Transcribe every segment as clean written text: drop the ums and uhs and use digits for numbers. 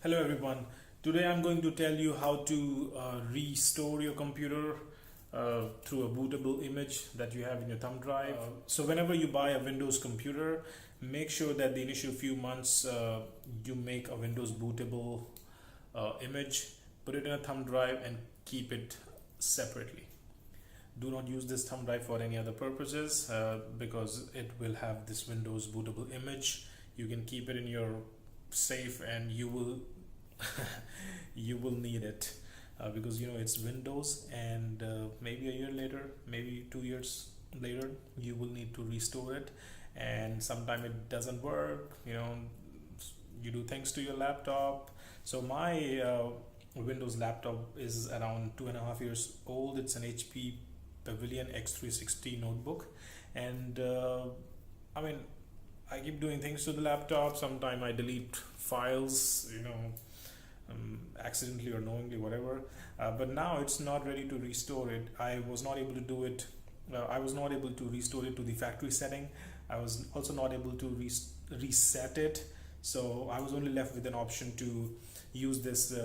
Hello everyone. Today I'm going to tell you how to restore your computer through a bootable image that you have in your thumb drive. So whenever you buy a Windows computer, make sure that the initial few months you make a Windows bootable image, put it in a thumb drive and keep it separately. Do not use this thumb drive for any other purposes because it will have this Windows bootable image. You can keep it in your safe and you will you will need it because it's Windows, and maybe a year later, maybe 2 years later, you will need to restore it, and sometime it doesn't work. You do things to your laptop. So my Windows laptop is around 2.5 years old. It's an HP Pavilion X360 notebook, and I mean, I keep doing things to the laptop. Sometimes I delete files, accidentally or knowingly, whatever. But now it's not ready to restore it. I was not able to do it. I was not able to restore it to the factory setting. I was also not able to reset it. So I was only left with an option to use this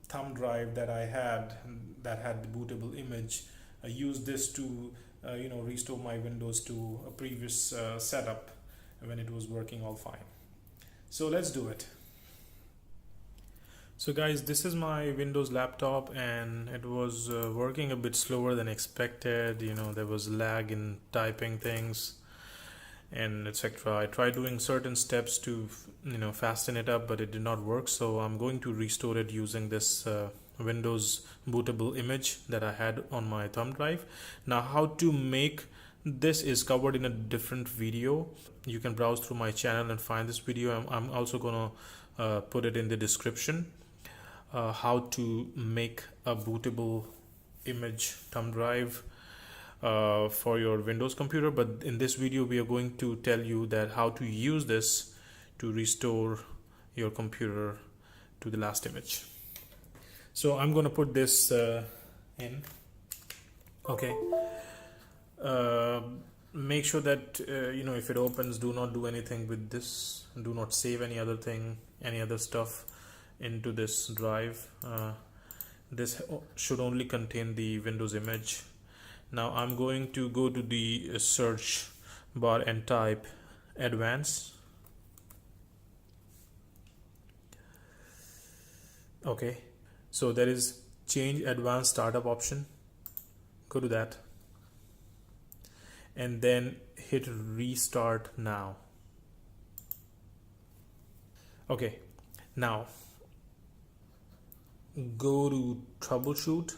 thumb drive that I had that had the bootable image. Use this to restore my Windows to a previous setup when it was working all fine. So let's do it. So guys, this is my Windows laptop, and it was working a bit slower than expected. There was lag in typing things and etc. I tried doing certain steps to fasten it up, but it did not work. So I'm going to restore it using this Windows bootable image that I had on my thumb drive. Now, how to make this is covered in a different video. You can browse through my channel and find this video. I'm also gonna put it in the description. How to make a bootable image thumb drive for your Windows computer, but in this video we are going to tell you that how to use this to restore your computer to the last image. So I'm going to put this in. Okay. Make sure that if it opens, do not do anything with this. Do not save any other stuff into this drive. This should only contain the Windows image. Now I'm going to go to the search bar and type advanced. Okay, so there is change advanced startup option. Go to that and then hit restart now. Okay, now go to troubleshoot.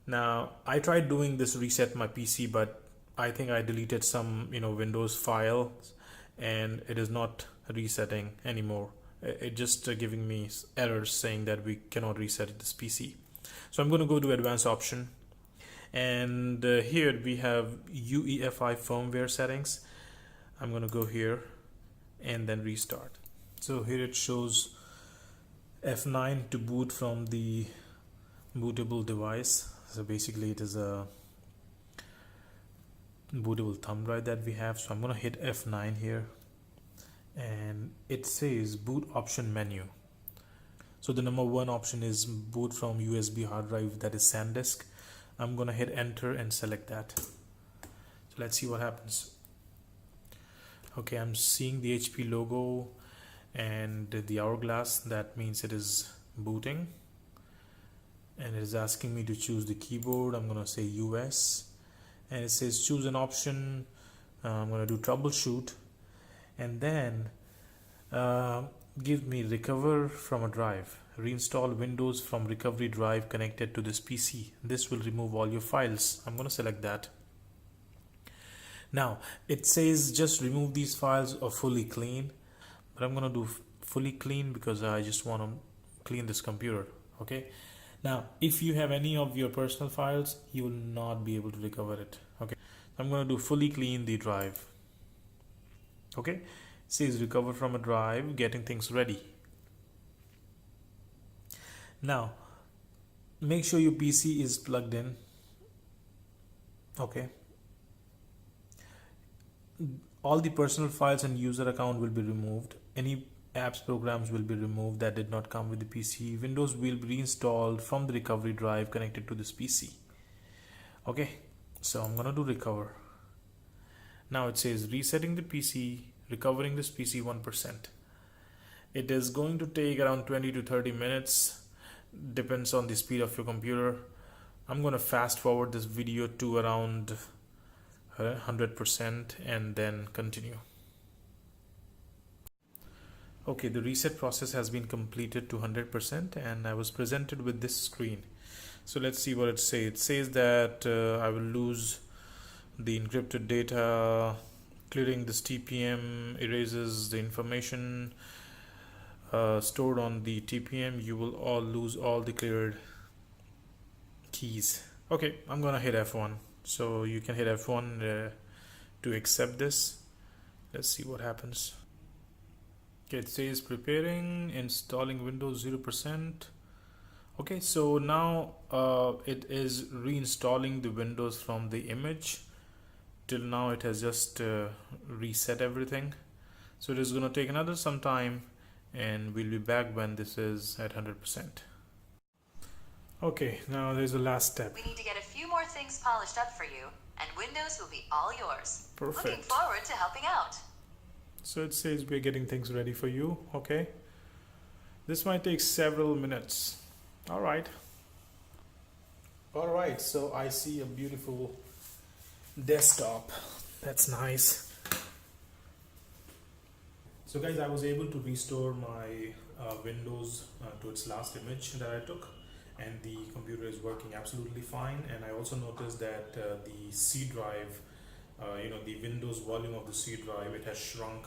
Now I tried doing this reset my PC, but I think I deleted some Windows files and it is not resetting anymore. It just giving me errors saying that we cannot reset this PC. So I'm going to go to advanced option, and here we have UEFI firmware settings. I'm going to go here and then restart. So here it shows F9 to boot from the bootable device. So basically it is a bootable thumb drive that we have. So I'm going to hit F9 here, and it says boot option menu. So the number one option is boot from USB hard drive, that is SanDisk. I'm going to hit enter and select that. So let's see what happens. Okay, I'm seeing the HP logo and the hourglass. That means it is booting, and it is asking me to choose the keyboard. I'm going to say US, and it says choose an option. I'm going to do troubleshoot, and then give me recover from a drive. Reinstall Windows from recovery drive connected to this PC. This will remove all your files. I'm going to select that. Now it says just remove these files or fully clean, but I'm going to do fully clean because I just want to clean this computer. Okay. Now, if you have any of your personal files, you will not be able to recover it. Okay, I'm going to do fully clean the drive. Okay, it says recover from a drive, getting things ready. Now, make sure your PC is plugged in. Okay, all the personal files and user account will be removed. apps programs will be removed that did not come with the PC. Windows will be reinstalled from the recovery drive connected to this PC. Okay, so I'm gonna do recover. Now it says resetting the PC, recovering this PC 1%. It is going to take around 20 to 30 minutes, depends on the speed of your computer. I'm gonna fast forward this video to around 100% and then continue. Okay, the reset process has been completed to 100% and I was presented with this screen. So let's see what it says. It says that I will lose the encrypted data, clearing this TPM erases the information stored on the TPM. You will all lose all the cleared keys. Okay, I'm gonna hit F1. So you can hit F1 to accept this. Let's see what happens. Okay, it says preparing, installing Windows 0%. Okay, so now it is reinstalling the Windows from the image. Till now it has just reset everything. So it is going to take another some time and we'll be back when this is at 100%. Okay, now there's the last step. We need to get a few more things polished up for you and Windows will be all yours. Perfect. Looking forward to helping out. So it says we're getting things ready for you. Okay, this might take several minutes. All right, so I see a beautiful desktop. That's nice. So guys, I was able to restore my Windows to its last image that I took, and the computer is working absolutely fine. And I also noticed that the C drive, the Windows volume of the C drive, it has shrunk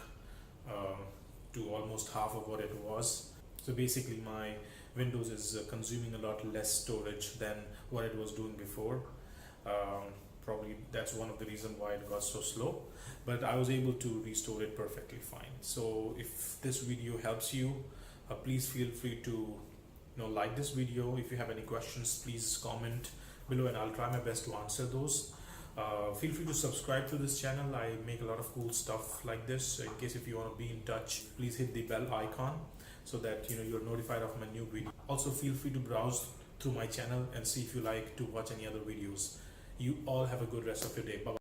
to almost half of what it was. So basically my Windows is consuming a lot less storage than what it was doing before. Probably that's one of the reasons why it got so slow, but I was able to restore it perfectly fine. So if this video helps you, please feel free to like this video. If you have any questions, please comment below and I'll try my best to answer those. Feel free to subscribe to this channel. I make a lot of cool stuff like this. In case if you want to be in touch, please hit the bell icon so that you're notified of my new video. Also feel free to browse through my channel and see if you like to watch any other videos. You all have a good rest of your day. Bye bye.